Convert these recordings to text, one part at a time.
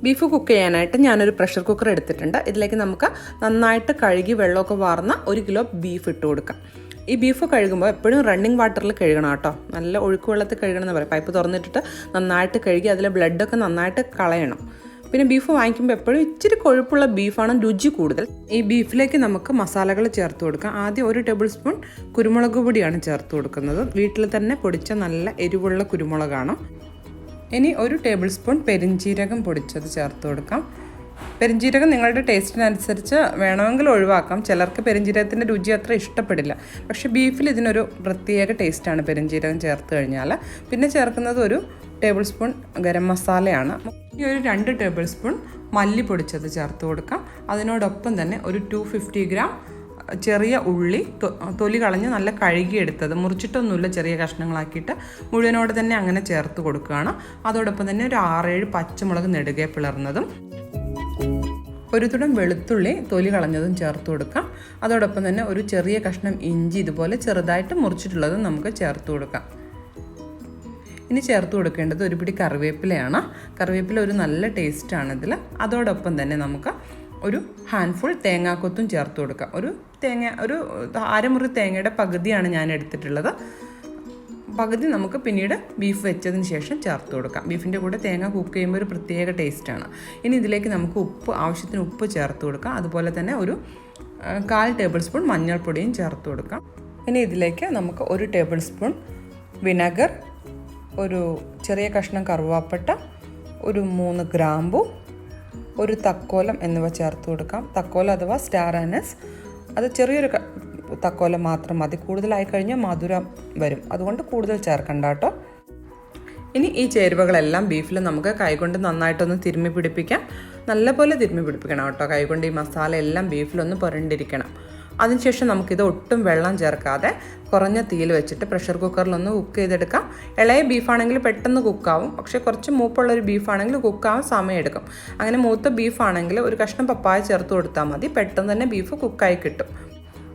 Beef cook ചെയ്യാനായിട്ട് ഞാനൊരു pressure cooker എടുത്തിട്ടുണ്ട്. ഇതിലേക്ക് നമുക്ക് നന്നായിട്ട് കഴുകി വെള്ളമൊക്കെ വാർന്ന 1 കിലോ ബീഫ് ഇട്ട് കൊടുക്കാം. ഈ ബീഫ് കഴുകുമ്പോൾ എപ്പോഴും റണ്ണിങ് വാട്ടറിൽ കഴുകണം കേട്ടോ. നല്ല ഒഴുക്ക് വെള്ളത്തിൽ കഴുകണം എന്ന് പറയും. പൈപ്പ് തുറന്നിട്ടിട്ട് നന്നായിട്ട് കഴുകി അതിലെ ബ്ലഡൊക്കെ നന്നായിട്ട് കളയണം. പിന്നെ ബീഫ് വാങ്ങിക്കുമ്പോൾ എപ്പോഴും ഇച്ചിരി കൊഴുപ്പുള്ള ബീഫാണ് രുചി കൂടുതൽ. ഈ ബീഫിലേക്ക് നമുക്ക് മസാലകൾ ചേർത്ത് കൊടുക്കാം. ആദ്യം 1 ടേബിൾ സ്പൂൺ കുരുമുളക് പൊടിയാണ് ചേർത്ത് കൊടുക്കുന്നത്. വീട്ടിൽ തന്നെ പൊടിച്ച നല്ല എരിവുള്ള കുരുമുളകാണ്. ഇനി 1 ടേബിൾ സ്പൂൺ പെരിഞ്ജീരകം പൊടിച്ചത് ചേർത്ത് കൊടുക്കാം. പെരിഞ്ജീരകം നിങ്ങളുടെ ടേസ്റ്റിനനുസരിച്ച് വേണമെങ്കിൽ ഒഴിവാക്കാം. ചിലർക്ക് പെരിഞ്ജീരകത്തിൻ്റെ രുചി അത്ര ഇഷ്ടപ്പെടില്ല. പക്ഷേ ബീഫിൽ ഇതിനൊരു പ്രത്യേക ടേസ്റ്റാണ് പെരിഞ്ജീരകം ചേർത്ത് കഴിഞ്ഞാൽ. പിന്നെ ചേർക്കുന്നത് 1 ടേബിൾ സ്പൂൺ ഗരം മസാലയാണ്. ഈ 2 ടേബിൾ സ്പൂൺ മല്ലി പൊടിച്ചത് ചേർത്ത് കൊടുക്കാം. അതിനോടൊപ്പം തന്നെ 250 ഗ്രാം ചെറിയ ഉള്ളി തൊലി കളഞ്ഞ് നല്ല കഴുകിയെടുത്തത്, മുറിച്ചിട്ടൊന്നുമില്ല, ചെറിയ കഷ്ണങ്ങളാക്കിയിട്ട് മുഴുവനോട് തന്നെ അങ്ങനെ ചേർത്ത് കൊടുക്കുകയാണ്. അതോടൊപ്പം തന്നെ 6-7 പച്ചമുളക് നെടുകെ പിളർന്നതും 1 തുടം വെളുത്തുള്ളി തൊലി കളഞ്ഞതും ചേർത്ത് കൊടുക്കാം. അതോടൊപ്പം തന്നെ 1 ചെറിയ കഷ്ണം ഇഞ്ചി ഇതുപോലെ ചെറുതായിട്ട് മുറിച്ചിട്ടുള്ളതും നമുക്ക് ചേർത്ത് കൊടുക്കാം. ഇനി ചേർത്ത് കൊടുക്കേണ്ടത് 1 പിടി കറിവേപ്പിലയാണ്. കറിവേപ്പില ഒരു നല്ല ടേസ്റ്റാണ് ഇതിൽ. അതോടൊപ്പം തന്നെ നമുക്ക് 1 ഹാൻഡ്ഫുൾ തേങ്ങാക്കൊത്തും ചേർത്ത് കൊടുക്കാം. ഒരു അരമുറി തേങ്ങയുടെ പകുതിയാണ് ഞാൻ എടുത്തിട്ടുള്ളത്. പകുതി നമുക്ക് പിന്നീട് ബീഫ് വെച്ചതിന് ശേഷം ചേർത്ത് കൊടുക്കാം. ബീഫിൻ്റെ കൂടെ തേങ്ങ കുക്ക് ചെയ്യുമ്പോൾ ഒരു പ്രത്യേക ടേസ്റ്റാണ്. ഇനി ഇതിലേക്ക് നമുക്ക് ആവശ്യത്തിന് ഉപ്പ് ചേർത്ത് കൊടുക്കാം. അതുപോലെ തന്നെ 1/4 ടേബിൾ സ്പൂൺ മഞ്ഞൾപ്പൊടിയും ചേർത്ത് കൊടുക്കാം. ഇനി ഇതിലേക്ക് നമുക്ക് 1 ടേബിൾ സ്പൂൺ വിനെഗർ, 1 ചെറിയ കഷ്ണം കറുവാപ്പട്ട, 3 ഗ്രാമ്പു, 1 തക്കോലം എന്നിവ ചേർത്ത് കൊടുക്കാം. തക്കോലം അഥവാ സ്റ്റാർ ആനസ്, അത് ചെറിയൊരു തക്കോലം മാത്രം മതി. കൂടുതലായി കഴിഞ്ഞാൽ മധുരം വരും, അതുകൊണ്ട് കൂടുതൽ ചേർക്കണ്ട കേട്ടോ. ഇനി ഈ ചേരുവകളെല്ലാം ബീഫിൽ നമുക്ക് കൈകൊണ്ട് നന്നായിട്ടൊന്ന് തിരുമ്മി പിടിപ്പിക്കാം. നല്ലപോലെ തിരുമ്മി പിടിപ്പിക്കണം കേട്ടോ. കൈകൊണ്ട് ഈ മസാല എല്ലാം ബീഫിലൊന്ന് പുരണ്ടിരിക്കണം. അതിനുശേഷം നമുക്കിത് ഒട്ടും വെള്ളം ചേർക്കാതെ കുറഞ്ഞ തീയിൽ വെച്ചിട്ട് പ്രഷർ കുക്കറിലൊന്ന് കുക്ക് ചെയ്തെടുക്കാം. ഇളയ ബീഫാണെങ്കിൽ പെട്ടെന്ന് കുക്കാവും. പക്ഷേ കുറച്ച് മൂപ്പുള്ളൊരു ബീഫാണെങ്കിൽ കുക്കാവാൻ സമയമെടുക്കും. അങ്ങനെ മൂത്ത ബീഫാണെങ്കിൽ 1 കഷ്ണം പപ്പായ ചേർത്ത് കൊടുത്താൽ മതി. പെട്ടെന്ന് തന്നെ ബീഫ് കുക്കായി കിട്ടും.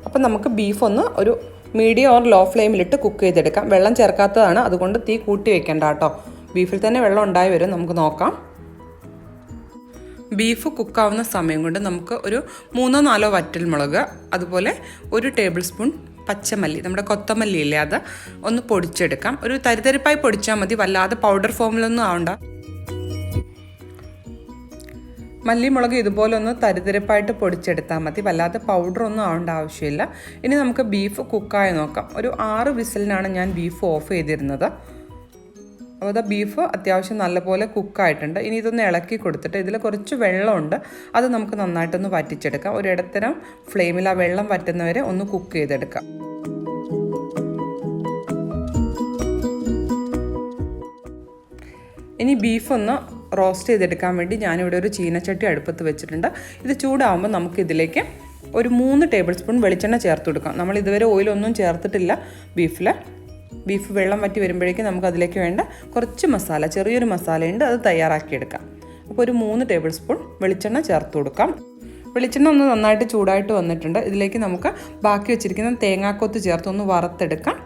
അപ്പം നമുക്ക് ബീഫ് ഒന്ന് ഒരു മീഡിയം ഓർ ലോ ഫ്ലെയിമിലിട്ട് കുക്ക് ചെയ്തെടുക്കാം. വെള്ളം ചേർക്കാത്തതാണ്, അതുകൊണ്ട് തീ കൂട്ടി വെക്കേണ്ട കേട്ടോ. ബീഫിൽ തന്നെ വെള്ളം ഉണ്ടായി വരും. നമുക്ക് നോക്കാം. ബീഫ് കുക്കാവുന്ന സമയം കൊണ്ട് നമുക്ക് 3-4 വറ്റൽമുളക്, അതുപോലെ 1 ടേബിൾ സ്പൂൺ പച്ചമല്ലി, നമ്മുടെ കൊത്തമല്ലി ഇല്ലേ, അത് ഒന്ന് പൊടിച്ചെടുക്കാം. ഒരു തരിതരിപ്പായി പൊടിച്ചാൽ മതി, വല്ലാതെ പൗഡർ ഫോമിലൊന്നും ആവണ്ട. മല്ലി മുളക് ഇതുപോലെ ഒന്ന് തരിതരിപ്പായിട്ട് പൊടിച്ചെടുത്താൽ മതി, വല്ലാതെ പൗഡറൊന്നും ആവേണ്ട ആവശ്യമില്ല. ഇനി നമുക്ക് ബീഫ് കുക്കായി നോക്കാം. 6 വിസിലിനാണ് ഞാൻ ബീഫ് ഓഫ് ചെയ്തിരുന്നത്. അപ്പോൾ അത് ബീഫ് അത്യാവശ്യം നല്ലപോലെ കുക്കായിട്ടുണ്ട്. ഇനി ഇതൊന്ന് ഇളക്കി കൊടുത്തിട്ട് ഇതിൽ കുറച്ച് വെള്ളമുണ്ട്, അത് നമുക്ക് നന്നായിട്ടൊന്ന് വറ്റിച്ചെടുക്കാം. ഒരു ഇടത്തരം ഫ്ലെയിമിൽ ആ വെള്ളം വറ്റുന്നവരെ ഒന്ന് കുക്ക് ചെയ്തെടുക്കാം. ഇനി ബീഫ് ഒന്ന് റോസ്റ്റ് ചെയ്തെടുക്കാൻ വേണ്ടി ഞാനിവിടെ ഒരു ചീനച്ചട്ടി അടുപ്പത്ത് വെച്ചിട്ടുണ്ട്. ഇത് ചൂടാകുമ്പോൾ നമുക്കിതിലേക്ക് 3 ടേബിൾ സ്പൂൺ വെളിച്ചെണ്ണ ചേർത്ത് കൊടുക്കാം. നമ്മൾ ഇതുവരെ ഓയിലൊന്നും ചേർത്തിട്ടില്ല ബീഫിൽ. ബീഫ് വെള്ളം വറ്റി വരുമ്പോഴേക്കും നമുക്ക് അതിലേക്ക് വേണ്ട കുറച്ച് മസാല, ചെറിയൊരു മസാലയുണ്ട്, അത് തയ്യാറാക്കിയെടുക്കാം. അപ്പോൾ 3 ടേബിൾ സ്പൂൺ വെളിച്ചെണ്ണ ചേർത്ത് കൊടുക്കാം. വെളിച്ചെണ്ണ ഒന്ന് നന്നായിട്ട് ചൂടായിട്ട് വന്നിട്ടുണ്ട്. ഇതിലേക്ക് നമുക്ക് ബാക്കി വെച്ചിരിക്കുന്ന തേങ്ങാക്കൊത്ത് ചേർത്തൊന്ന് വറുത്തെടുക്കാം.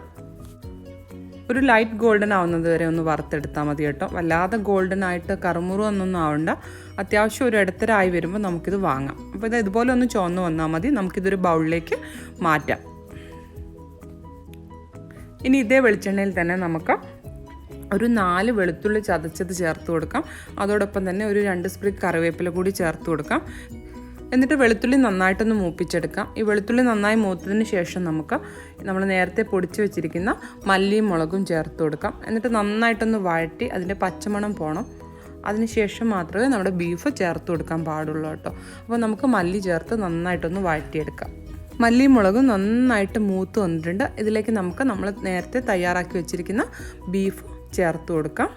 ഒരു ലൈറ്റ് ഗോൾഡൻ ആവുന്നത് വരെ ഒന്ന് വറുത്തെടുത്താൽ മതി കേട്ടോ. വല്ലാതെ ഗോൾഡൻ ആയിട്ട് കറുമുറു ഒന്നും ആവണ്ട. അത്യാവശ്യം ഒരു ഇടത്തരായി വരുമ്പോൾ നമുക്കിത് വാങ്ങാം. അപ്പോൾ ഇത് ഇതുപോലെ ഒന്ന് ചുവന്ന് വന്നാൽ മതി. നമുക്കിതൊരു ബൗളിലേക്ക് മാറ്റാം. ഇനി ഇതേ വെളിച്ചെണ്ണയിൽ തന്നെ നമുക്ക് 4 വെളുത്തുള്ളി ചതച്ചത് ചേർത്ത് കൊടുക്കാം. അതോടൊപ്പം തന്നെ 2 സ്പ്രിഗ് കറിവേപ്പില കൂടി ചേർത്ത് കൊടുക്കാം. എന്നിട്ട് വെളുത്തുള്ളി നന്നായിട്ടൊന്ന് മൂപ്പിച്ചെടുക്കാം. ഈ വെളുത്തുള്ളി നന്നായി മൂത്തതിന് ശേഷം നമ്മൾ നേരത്തെ പൊടിച്ച് വെച്ചിരിക്കുന്ന മല്ലിയും മുളകും ചേർത്ത് കൊടുക്കാം. എന്നിട്ട് നന്നായിട്ടൊന്ന് വഴറ്റി അതിൻ്റെ പച്ചമണം പോകണം. അതിനുശേഷം മാത്രമേ നമ്മുടെ ബീഫ് ചേർത്ത് കൊടുക്കാൻ പാടുള്ളൂ കേട്ടോ. അപ്പോൾ നമുക്ക് മല്ലി ചേർത്ത് നന്നായിട്ടൊന്ന് വഴറ്റിയെടുക്കാം. മല്ലിയും മുളകും നന്നായിട്ട് മൂത്ത് വന്നിട്ടുണ്ട്. ഇതിലേക്ക് നമ്മൾ നേരത്തെ തയ്യാറാക്കി വെച്ചിരിക്കുന്ന ബീഫ് ചേർത്ത് കൊടുക്കാം.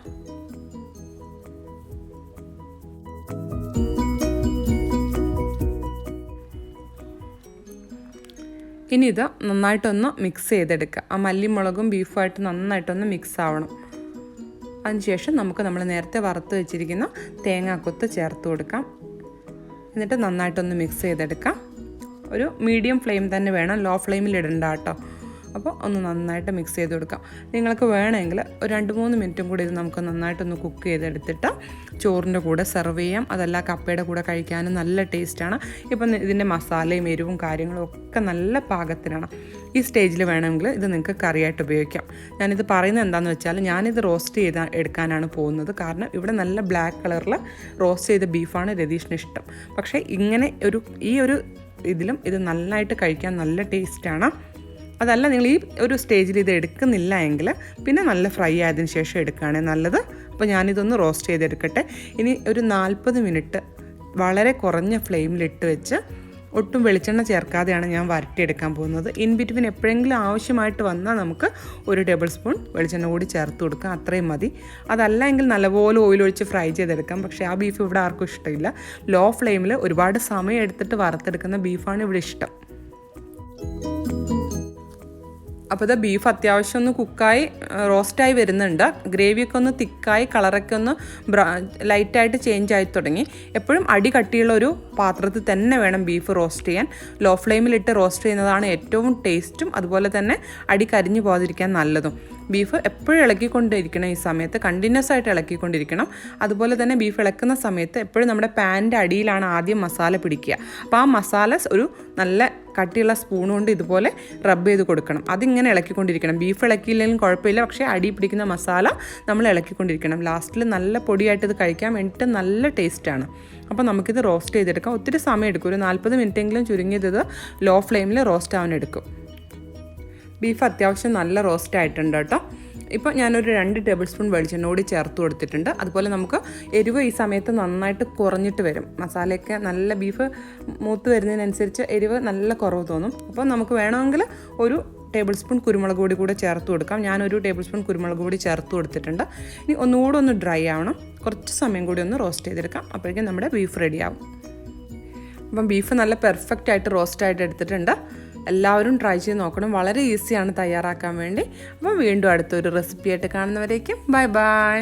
ഇനി ഇത് നന്നായിട്ടൊന്ന് മിക്സ് ചെയ്തെടുക്കുക. ആ മല്ലി മുളകും ബീഫുമായിട്ട് നന്നായിട്ടൊന്ന് മിക്സ് ആവണം. അതിനുശേഷം നമ്മൾ നേരത്തെ വറുത്ത് വെച്ചിരിക്കുന്ന തേങ്ങാക്കൊത്ത് ചേർത്ത് കൊടുക്കാം. എന്നിട്ട് നന്നായിട്ടൊന്ന് മിക്സ് ചെയ്തെടുക്കാം. ഒരു മീഡിയം ഫ്ലെയിം തന്നെ വേണം, ലോ ഫ്ലെയിമിൽ ഇടണ്ട കേട്ടോ. അപ്പോൾ ഒന്ന് നന്നായിട്ട് മിക്സ് ചെയ്ത് കൊടുക്കാം. നിങ്ങൾക്ക് വേണമെങ്കിൽ ഒരു 2-3 മിനിറ്റും കൂടി ഇത് നമുക്ക് നന്നായിട്ടൊന്ന് കുക്ക് ചെയ്തെടുത്തിട്ട് ചോറിൻ്റെ കൂടെ സെർവ് ചെയ്യാം. അതല്ല കപ്പയുടെ കൂടെ കഴിക്കാനും നല്ല ടേസ്റ്റാണ്. ഇപ്പം ഇതിൻ്റെ മസാലയും എരിവും കാര്യങ്ങളും ഒക്കെ നല്ല പാകത്തിനാണ്. ഈ സ്റ്റേജിൽ വേണമെങ്കിൽ ഇത് നിങ്ങൾക്ക് കറിയായിട്ട് ഉപയോഗിക്കാം. ഞാനിത് പറയുന്നത് എന്താണെന്ന് വെച്ചാൽ ഞാനിത് റോസ്റ്റ് ചെയ്ത് എടുക്കാനാണ് പോകുന്നത്. കാരണം ഇവിടെ നല്ല ബ്ലാക്ക് കളറിൽ റോസ്റ്റ് ചെയ്ത ബീഫാണ് രതീഷിന് ഇഷ്ടം. പക്ഷേ ഇങ്ങനെ ഈ ഒരു ഇതിലും ഇത് നന്നായിട്ട് കഴിക്കാൻ നല്ല ടേസ്റ്റാണ്. അതല്ല നിങ്ങൾ ഈ ഒരു സ്റ്റേജിൽ ഇത് എടുക്കുന്നില്ല എങ്കിൽ പിന്നെ നല്ല ഫ്രൈ ആയതിനു ശേഷം എടുക്കുകയാണ് നല്ലത്. അപ്പോൾ ഞാനിതൊന്ന് റോസ്റ്റ് ചെയ്തെടുക്കട്ടെ. ഇനി ഒരു 40 മിനിറ്റ് വളരെ കുറഞ്ഞ ഫ്ലെയിമിലിട്ട് വെച്ച് ഒട്ടും വെളിച്ചെണ്ണ ചേർക്കാതെയാണ് ഞാൻ വരട്ടിയെടുക്കാൻ പോകുന്നത്. ഇൻ ബിറ്റ്വീൻ എപ്പോഴെങ്കിലും ആവശ്യമായിട്ട് വന്നാൽ നമുക്ക് 1 ടേബിൾ സ്പൂൺ വെളിച്ചെണ്ണ കൂടി ചേർത്ത് കൊടുക്കാം, അത്രയും മതി. അതല്ല എങ്കിൽ നല്ലപോലെ ഓയിലൊഴിച്ച് ഫ്രൈ ചെയ്തെടുക്കാം. പക്ഷേ ആ ബീഫ് ഇവിടെ ആർക്കും ഇഷ്ടമില്ല. ലോ ഫ്ലെയിമിൽ ഒരുപാട് സമയം എടുത്തിട്ട് വറുത്തെടുക്കുന്ന ബീഫാണ് ഇവിടെ ഇഷ്ടം. അപ്പോൾ ഇത് ബീഫ് അത്യാവശ്യം ഒന്ന് കുക്കായി റോസ്റ്റായി വരുന്നുണ്ട്. ഗ്രേവിയൊക്കെ ഒന്ന് തിക്കായി കളറൊക്കെ ഒന്ന് ലൈറ്റായിട്ട് ചേഞ്ച് ആയി തുടങ്ങി. എപ്പോഴും അടി കട്ടിയുള്ള ഒരു പാത്രത്തിൽ തന്നെ വേണം ബീഫ് റോസ്റ്റ് ചെയ്യാൻ. ലോ ഫ്ലെയിമിലിട്ട് റോസ്റ്റ് ചെയ്യുന്നതാണ് ഏറ്റവും ടേസ്റ്റും അതുപോലെ തന്നെ അടി കരിഞ്ഞു പോകാതിരിക്കാൻ നല്ലതും. ബീഫ് എപ്പോഴും ഇളക്കിക്കൊണ്ടിരിക്കണം. ഈ സമയത്ത് കണ്ടിന്യൂസ് ആയിട്ട് ഇളക്കിക്കൊണ്ടിരിക്കണം. അതുപോലെ തന്നെ ബീഫ് ഇളക്കുന്ന സമയത്ത് എപ്പോഴും നമ്മുടെ പാനിൻ്റെ അടിയിലാണ് ആദ്യം മസാല പിടിക്കുക. അപ്പോൾ ആ മസാല ഒരു നല്ല കട്ടിയുള്ള സ്പൂൺ കൊണ്ട് ഇതുപോലെ റബ്ബ് ചെയ്ത് കൊടുക്കണം. അതിങ്ങനെ ഇളക്കിക്കൊണ്ടിരിക്കണം. ബീഫ് ഇളക്കിയില്ലെങ്കിലും കുഴപ്പമില്ല, പക്ഷേ അടി പിടിക്കുന്ന മസാല നമ്മൾ ഇളക്കിക്കൊണ്ടിരിക്കണം. ലാസ്റ്റിൽ നല്ല പൊടിയായിട്ട് ഇത് കഴിക്കാൻ വേണ്ടിയിട്ട് നല്ല ടേസ്റ്റാണ്. അപ്പോൾ നമുക്കിത് റോസ്റ്റ് ചെയ്തെടുക്കാം. ഒത്തിരി സമയം എടുക്കും. ഒരു 40 മിനിറ്റെങ്കിലും ചുരുങ്ങിയത് ലോ ഫ്ലെയിമിൽ റോസ്റ്റ് ആവാൻ എടുക്കും. ബീഫ് അത്യാവശ്യം നല്ല റോസ്റ്റ് ആയിട്ടുണ്ട് കേട്ടോ. ഇപ്പോൾ ഞാനൊരു 2 ടേബിൾ സ്പൂൺ വെളിച്ചെണ്ണ കൂടി ചേർത്ത് കൊടുത്തിട്ടുണ്ട്. അതുപോലെ നമുക്ക് എരിവ് ഈ സമയത്ത് നന്നായിട്ട് കുറഞ്ഞിട്ട് വരും. മസാലയൊക്കെ നല്ല ബീഫ് മൂത്ത് വരുന്നതിനനുസരിച്ച് എരിവ് നല്ല കുറവ് തോന്നും. അപ്പോൾ നമുക്ക് വേണമെങ്കിൽ ഒരു ടേബിൾ സ്പൂൺ കുരുമുളക് പൊടി കൂടെ ചേർത്ത് കൊടുക്കാം. ഞാനൊരു ടേബിൾ സ്പൂൺ കുരുമുളക് പൊടി ചേർത്ത് കൊടുത്തിട്ടുണ്ട്. ഇനി ഒന്നുകൂടെ ഒന്ന് ഡ്രൈ ആവണം. കുറച്ച് സമയം കൂടി ഒന്ന് റോസ്റ്റ് ചെയ്തെടുക്കാം. അപ്പോഴേക്കും നമ്മുടെ ബീഫ് റെഡിയാവും. അപ്പം ബീഫ് നല്ല പെർഫെക്റ്റ് ആയിട്ട് റോസ്റ്റായിട്ട് എടുത്തിട്ടുണ്ട്. എല്ലാവരും ട്രൈ ചെയ്ത് നോക്കണം. വളരെ ഈസിയാണ് തയ്യാറാക്കാൻ വേണ്ടി. അപ്പോൾ വീണ്ടും അടുത്തൊരു റെസിപ്പിയായിട്ട് കാണുന്നവരേക്കും ബൈ ബൈ.